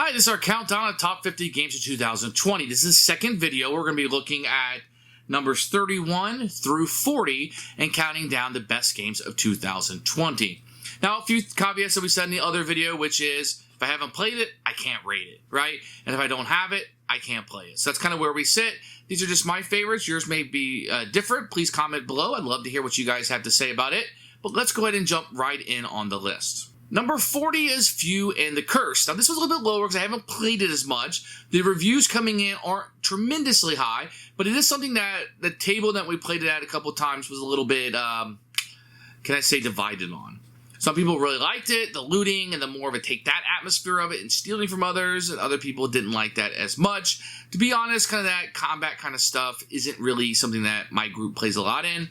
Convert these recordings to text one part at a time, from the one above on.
Hi, this is our countdown of top 50 games of 2020. This is the second video. We're going to be looking at numbers 31 through 40 and counting down the best games of 2020. Now, a few caveats that we said in the other video, which is, if I haven't played it, I can't rate it, right? And if I don't have it, I can't play it. So that's kind of where we sit. These are just my favorites. Yours may be different. Please comment below. I'd love to hear what you guys have to say about it. But let's go ahead and jump right in on the list. Number 40 is Few and the Curse. Now, this was a little bit lower because I haven't played it as much. The reviews coming in aren't tremendously high, but it is something that the table that we played it at a couple times was a little bit, can I say, divided on. Some people really liked it, the looting and the more of a take-that atmosphere of it and stealing from others, and other people didn't like that as much. To be honest, kind of that combat kind of stuff isn't really something that my group plays a lot in.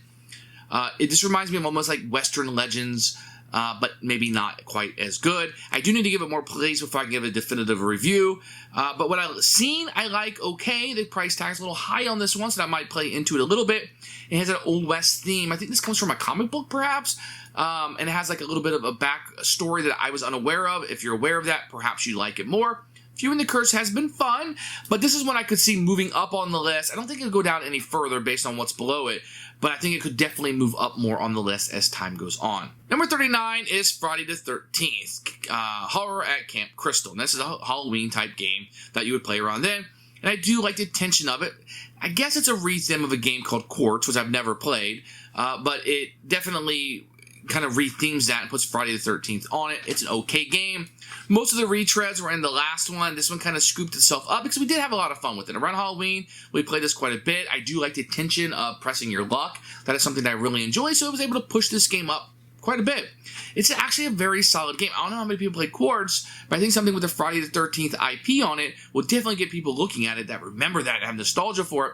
It just reminds me of almost like Western Legends, but maybe not quite as good. I do need to give it more plays before I can give a definitive review. But what I've seen, I like okay. The price tag's a little high on this one, so that might play into it a little bit. It has an Old West theme. I think this comes from a comic book, perhaps. And it has like a little bit of a back story that I was unaware of. If you're aware of that, perhaps you like it more. Few and the Curse has been fun, but this is one I could see moving up on the list. I don't think it'll go down any further based on what's below it, but I think it could definitely move up more on the list as time goes on. Number 39 is Friday the 13th, Horror at Camp Crystal. And this is a Halloween type game that you would play around then, and I do like the tension of it. I guess it's a retheme of a game called Quartz, which I've never played, but it definitely kind of rethemes that and puts Friday the 13th on it. It's an okay game. Most of the retreads were in the last one. This one kind of scooped itself up because we did have a lot of fun with it. Around Halloween, we played this quite a bit. I do like the tension of pressing your luck. That is something that I really enjoy, so I was able to push this game up quite a bit. It's actually a very solid game. I don't know how many people play Quartz, but I think something with the Friday the 13th IP on it will definitely get people looking at it that remember that and have nostalgia for it.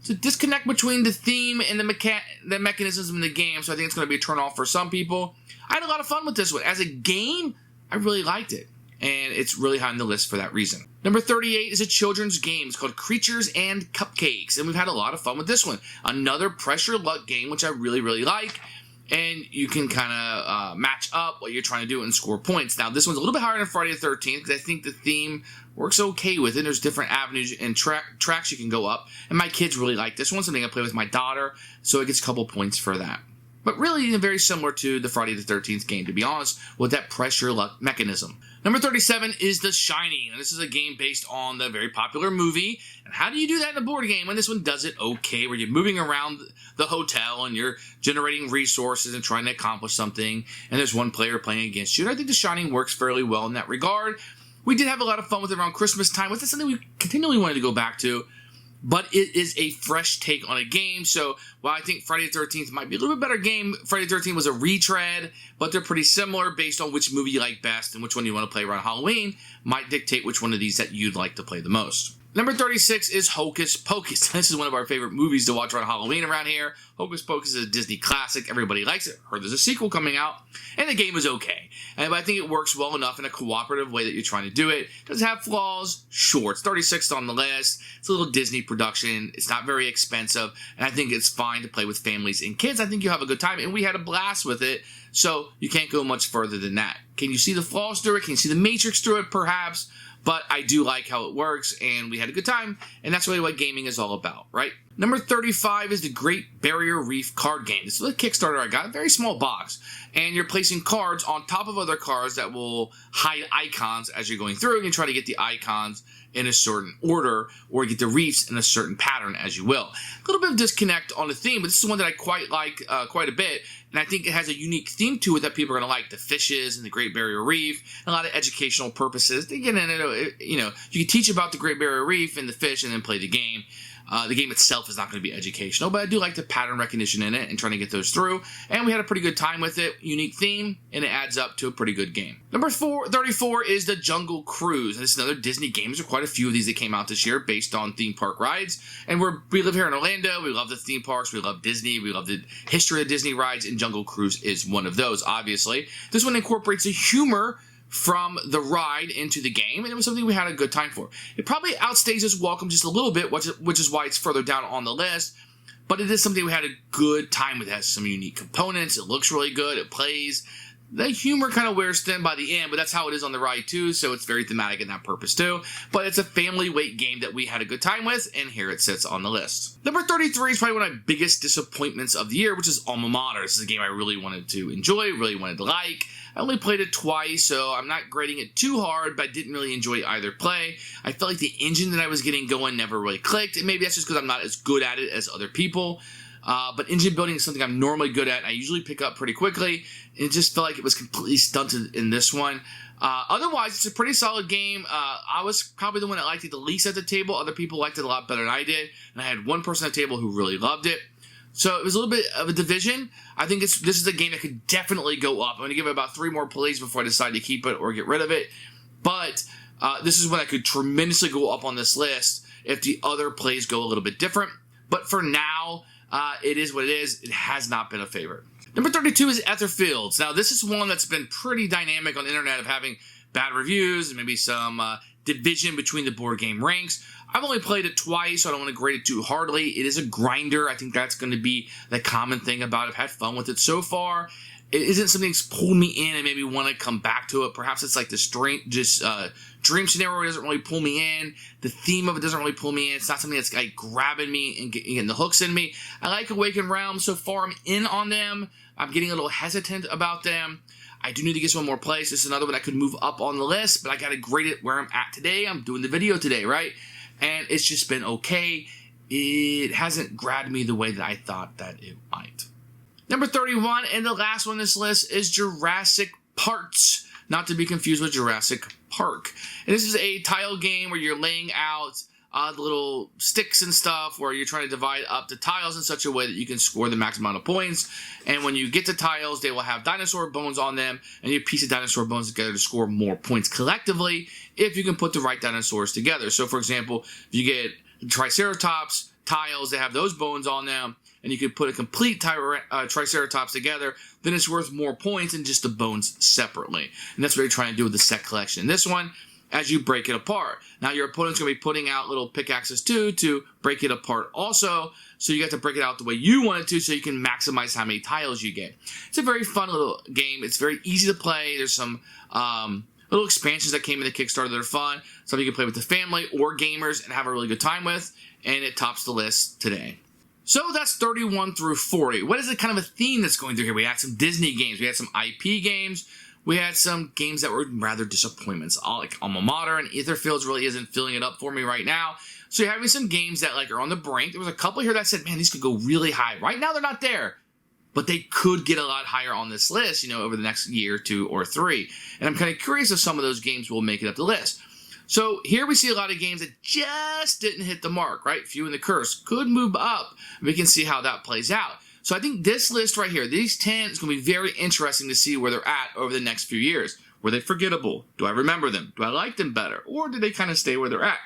It's a disconnect between the theme and the mechanisms in the game, so I think it's going to be a turn-off for some people. I had a lot of fun with this one. As a game, I really liked it, and it's really high on the list for that reason. Number 38 is a children's game. It's called Creatures and Cupcakes, and we've had a lot of fun with this one. Another pressure luck game, which I really, really like, and you can kind of match up what you're trying to do and score points. Now, this one's a little bit higher than Friday the 13th because I think the theme works okay with it. There's different avenues and tracks you can go up, and my kids really like this one, something I play with my daughter, so it gets a couple points for that. But really very similar to the Friday the 13th game, to be honest, with that pressure luck mechanism. Number 37 is The Shining, and this is a game based on the very popular movie. And how do you do that in a board game? And this one does it okay, where you're moving around the hotel and you're generating resources and trying to accomplish something, and there's one player playing against you. And I think The Shining works fairly well in that regard. We did have a lot of fun with it around Christmas time. This is something we continually wanted to go back to. But it is a fresh take on a game, so while I think Friday the 13th might be a little bit better game, Friday the 13th was a retread, but they're pretty similar based on which movie you like best and which one you want to play around Halloween might dictate which one of these that you'd like to play the most. Number 36 is Hocus Pocus. This is one of our favorite movies to watch around Halloween around here. Hocus Pocus is a Disney classic. Everybody likes it. Heard there's a sequel coming out, and the game is okay. But I think it works well enough in a cooperative way that you're trying to do it. Does it have flaws? Sure. It's 36th on the list. It's a little Disney production. It's not very expensive, and I think it's fine to play with families and kids. I think you'll have a good time, and we had a blast with it, so you can't go much further than that. Can you see the flaws through it? Can you see the matrix through it? Perhaps. But I do like how it works, and we had a good time, and that's really what gaming is all about, right? Number 35 is the Great Barrier Reef card game. This is a Kickstarter I got, a very small box, and you're placing cards on top of other cards that will hide icons as you're going through, and you try to get the icons in a certain order, or get the reefs in a certain pattern, as you will. A little bit of disconnect on the theme, but this is one that I quite like quite a bit, and I think it has a unique theme to it that people are going to like. The fishes and the Great Barrier Reef, and a lot of educational purposes. They get in it, you know, you can teach about the Great Barrier Reef and the fish and then play the game. The game itself is not going to be educational, but I do like the pattern recognition in it and trying to get those through. And we had a pretty good time with it. Unique theme, and it adds up to a pretty good game. Number 34 is the Jungle Cruise. And this is another Disney game. There's quite a few of these that came out this year based on theme park rides. And we live here in Orlando. We love the theme parks. We love Disney. We love the history of Disney rides, and Jungle Cruise is one of those, obviously. This one incorporates the humor from the ride into the game, and it was something we had a good time for. It probably outstays its welcome just a little bit, which is why it's further down on the list, but it is something we had a good time with. It has some unique components, it looks really good, it plays. The humor kind of wears thin by the end, but that's how it is on the ride too, so it's very thematic in that purpose too. But it's a family weight game that we had a good time with, and here it sits on the list. Number 33 is probably one of my biggest disappointments of the year, which is Alma Mater. This is a game I really wanted to enjoy, really wanted to like. I only played it twice, so I'm not grading it too hard, but I didn't really enjoy either play. I felt like the engine that I was getting going never really clicked, and maybe that's just because I'm not as good at it as other people. But engine building is something I'm normally good at, and I usually pick up pretty quickly. It just felt like it was completely stunted in this one. Otherwise, it's a pretty solid game. I was probably the one that liked it the least at the table. Other people liked it a lot better than I did, and I had one person at the table who really loved it. So it was a little bit of a division. I think this is a game that could definitely go up. I'm going to give it about 3 more plays before I decide to keep it or get rid of it. But this is one that could tremendously go up on this list if the other plays go a little bit different. But for now, it is what it is. It has not been a favorite. Number 32 is Etherfields. Now, this is one that's been pretty dynamic on the internet of having bad reviews and maybe some division between the board game ranks. I've only played it twice, so I don't want to grade it too hardly. It is a grinder. I think that's going to be the common thing about it. I've had fun with it so far. It isn't something that's pulled me in and made me want to come back to it. Perhaps it's like this dream scenario where it doesn't really pull me in. The theme of it doesn't really pull me in. It's not something that's like grabbing me and getting the hooks in me. I like Awakened Realms. So far, I'm in on them. I'm getting a little hesitant about them. I do need to get some more plays. This is another one that could move up on the list, but I got to grade it where I'm at today. I'm doing the video today, right? And it's just been okay. It hasn't grabbed me the way that I thought that it might. Number 31, and the last one on this list, is Jurassic Parts. Not to be confused with Jurassic Park. And this is a tile game where you're laying out the little sticks and stuff where you're trying to divide up the tiles in such a way that you can score the max amount of points. And when you get to tiles, they will have dinosaur bones on them, and you piece the dinosaur bones together to score more points collectively if you can put the right dinosaurs together. So, for example, if you get Triceratops tiles that have those bones on them, and you could put a complete Triceratops together, then it's worth more points than just the bones separately. And that's what you're trying to do with the set collection. This one, as you break it apart. Now your opponent's going to be putting out little pickaxes too to break it apart also, so you have to break it out the way you want it to so you can maximize how many tiles you get. It's a very fun little game. It's very easy to play. There's some little expansions that came in the Kickstarter that are fun. Something you can play with the family or gamers and have a really good time with, and it tops the list today. So that's 31 through 40. What is the kind of a theme that's going through here? We had some Disney games. We had some IP games. We had some games that were rather disappointments. Like Alma Mater and Etherfields really isn't filling it up for me right now. So you're having some games that like are on the brink. There was a couple here that said, man, these could go really high. Right now they're not there, but they could get a lot higher on this list, over the next year, 2 or 3. And I'm kind of curious if some of those games will make it up the list. So here we see a lot of games that just didn't hit the mark, right? Few in the Curse could move up. We can see how that plays out. So I think this list right here, these 10, is going to be very interesting to see where they're at over the next few years. Were they forgettable? Do I remember them? Do I like them better? Or did they kind of stay where they're at?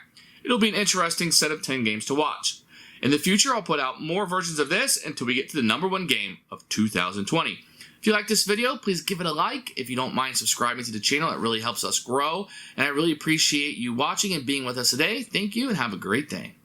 It'll be an interesting set of 10 games to watch. In the future, I'll put out more versions of this until we get to the #1 game of 2020. If you like this video, please give it a like. If you don't mind subscribing to the channel, it really helps us grow. And I really appreciate you watching and being with us today. Thank you and have a great day.